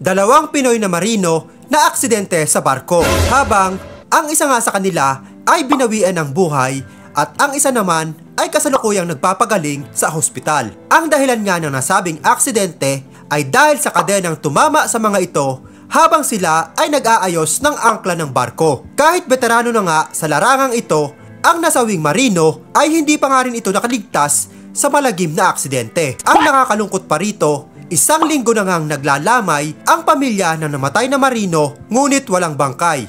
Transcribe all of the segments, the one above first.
Dalawang Pinoy na marino na aksidente sa barko, habang ang isa nga sa kanila ay binawian ng buhay at ang isa naman ay kasalukuyang nagpapagaling sa hospital. Ang dahilan nga ng nasabing aksidente ay dahil sa kadenang tumama sa mga ito habang sila ay nag-aayos ng angkla ng barko. Kahit veterano na nga sa larangang ito, ang nasawing marino ay hindi pa nga rin ito nakaligtas sa malagim na aksidente. Ang nakakalungkot pa rito, isang linggo na ngang naglalamay ang pamilya ng namatay na marino ngunit walang bangkay.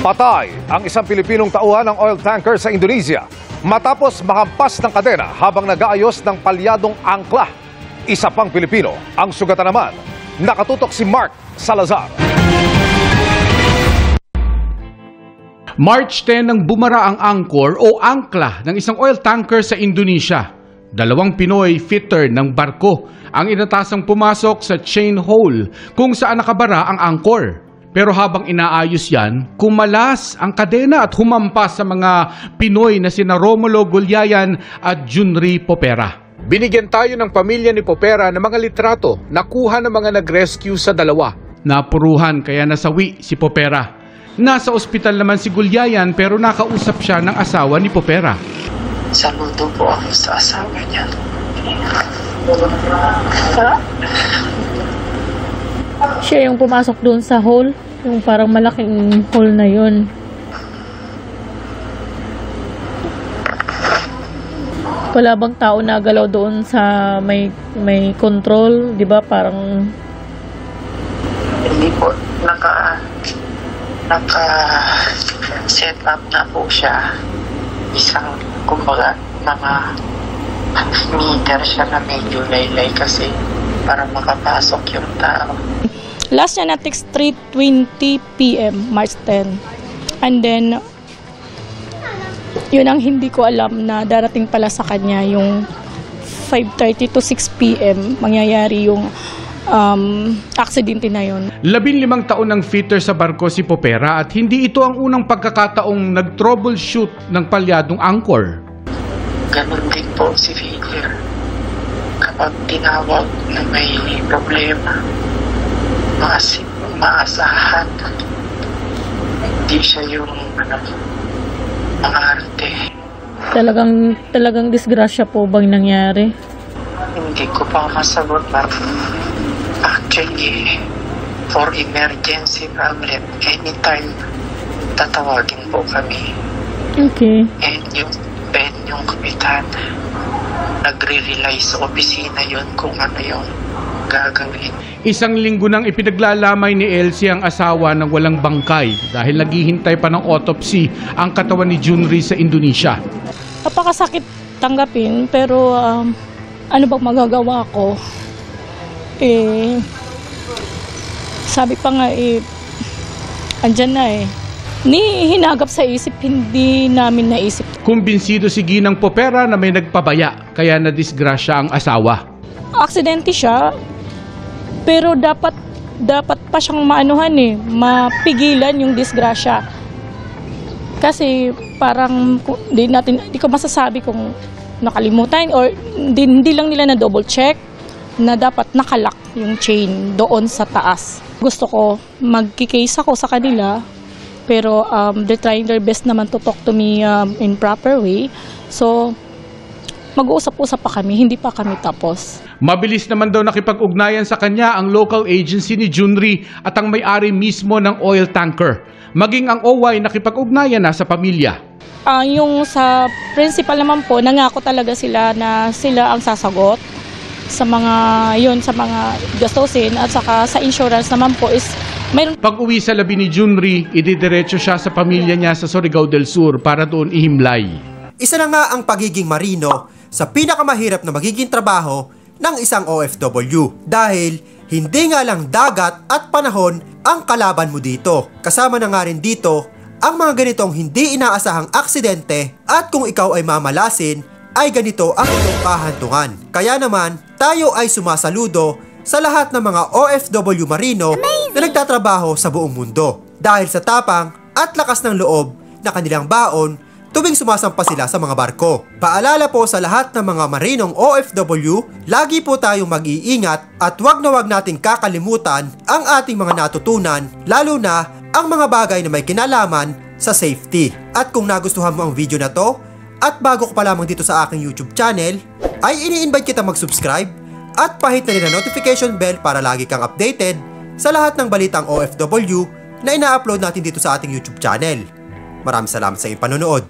Patay ang isang Pilipinong tauhan ng oil tanker sa Indonesia matapos mahampas ng kadena habang nag-aayos ng palyadong angkla. Isa pang Pilipino ang sugatan naman. Nakatutok si Mark Salazar. March 10 nang bumara ang angkor o angkla ng isang oil tanker sa Indonesia. Dalawang Pinoy fitter ng barko ang inatasang pumasok sa chain hole kung saan nakabara ang angkor. Pero habang inaayos yan, kumalas ang kadena at humampas sa mga Pinoy na sina Romulo Gulyayan at Junri Popera. Binigyan tayo ng pamilya ni Popera ng mga litrato na kuha ng mga nag-rescue sa dalawa. Napuruhan kaya nasawi si Popera. Nasa ospital naman si Gulyayan pero nakausap siya ng asawa ni Popera. Saludo po ako sa asawa niya. Siya yung pumasok doon sa hole, yung parang malaking hole na yun. Wala bang tao na galaw doon sa may control, di ba? Parang Hindi po naka set up na po siya. Isang kumbaga mga meter siya na medyo laylay kasi para makapasok yung tao. Last niya na text 3:20 PM, March 10. And then, yun ang hindi ko alam na darating pala sa kanya yung 5:30 to 6 PM, mangyayari yung aksidente na yun. 15 taon ng fitter sa barko si Popera at hindi ito ang unang pagkakataong nag-troubleshoot ng palyadong angkor. Ganun din po si Peter. Kapag tinawag na may problema, maasahan. Hindi siya yung mangarte. talagang disgrasya po bang nangyari? Hindi ko pa masagot pa. Actually, for emergency problem, anytime tatawagin po kami. Okay. And yung kapitan, nagre-rely sa opisina yun kung ano yung gagawin. Isang linggo nang ipinaglalamay ni Elsie ang asawa ng walang bangkay dahil naghihintay pa ng autopsy ang katawan ni Junri sa Indonesia. Napakasakit tanggapin pero ano bang magagawa ko? Sabi pa nga andyan na hinagap sa isip, hindi namin naisip. Kumbinsido si Ginang Popera na may nagpabaya kaya nadisgrasya ang asawa. Aksidente siya, pero dapat pa siyang mapigilan yung disgrasya. Kasi parang di ko masasabi kung nakalimutan or hindi lang nila na double check na dapat nakalock yung chain doon sa taas. Gusto ko magki-case ako sa kanila pero they're trying their best naman to talk to me in proper way. So mag-uusap-usap pa kami, hindi pa kami tapos. Mabilis naman daw nakipag-ugnayan sa kanya ang local agency ni Junri at ang may-ari mismo ng oil tanker. Maging ang OY nakipag-ugnayan na sa pamilya. Yung sa principal naman po, nangako talaga sila na sila ang sasagot sa mga gastusin at saka sa insurance naman po is mayroon. Pag-uwi sa labi ni Junri, ididiretso siya sa pamilya niya sa Surigao del Sur para doon ihimlay. Isa na nga ang pagiging marino sa pinakamahirap na magiging trabaho ng isang OFW dahil hindi nga lang dagat at panahon ang kalaban mo dito. Kasama na nga rin dito ang mga ganitong hindi inaasahang aksidente at kung ikaw ay mamalasin ay ganito ang iyong kahantungan. Kaya naman tayo ay sumasaludo sa lahat ng mga OFW marino na nagtatrabaho sa buong mundo dahil sa tapang at lakas ng loob na kanilang baon tuwing sumasampa sila sa mga barko. Paalala po sa lahat ng mga marinong OFW, lagi po tayong mag-iingat at wag na wag nating kakalimutan ang ating mga natutunan, lalo na ang mga bagay na may kinalaman sa safety. At kung nagustuhan mo ang video na to, at bago ka pa lamang dito sa aking YouTube channel, ay ini-invite kita mag-subscribe at pahit na rin ang notification bell para lagi kang updated sa lahat ng balitang OFW na ina-upload natin dito sa ating YouTube channel. Maraming salamat sa iyong panonood.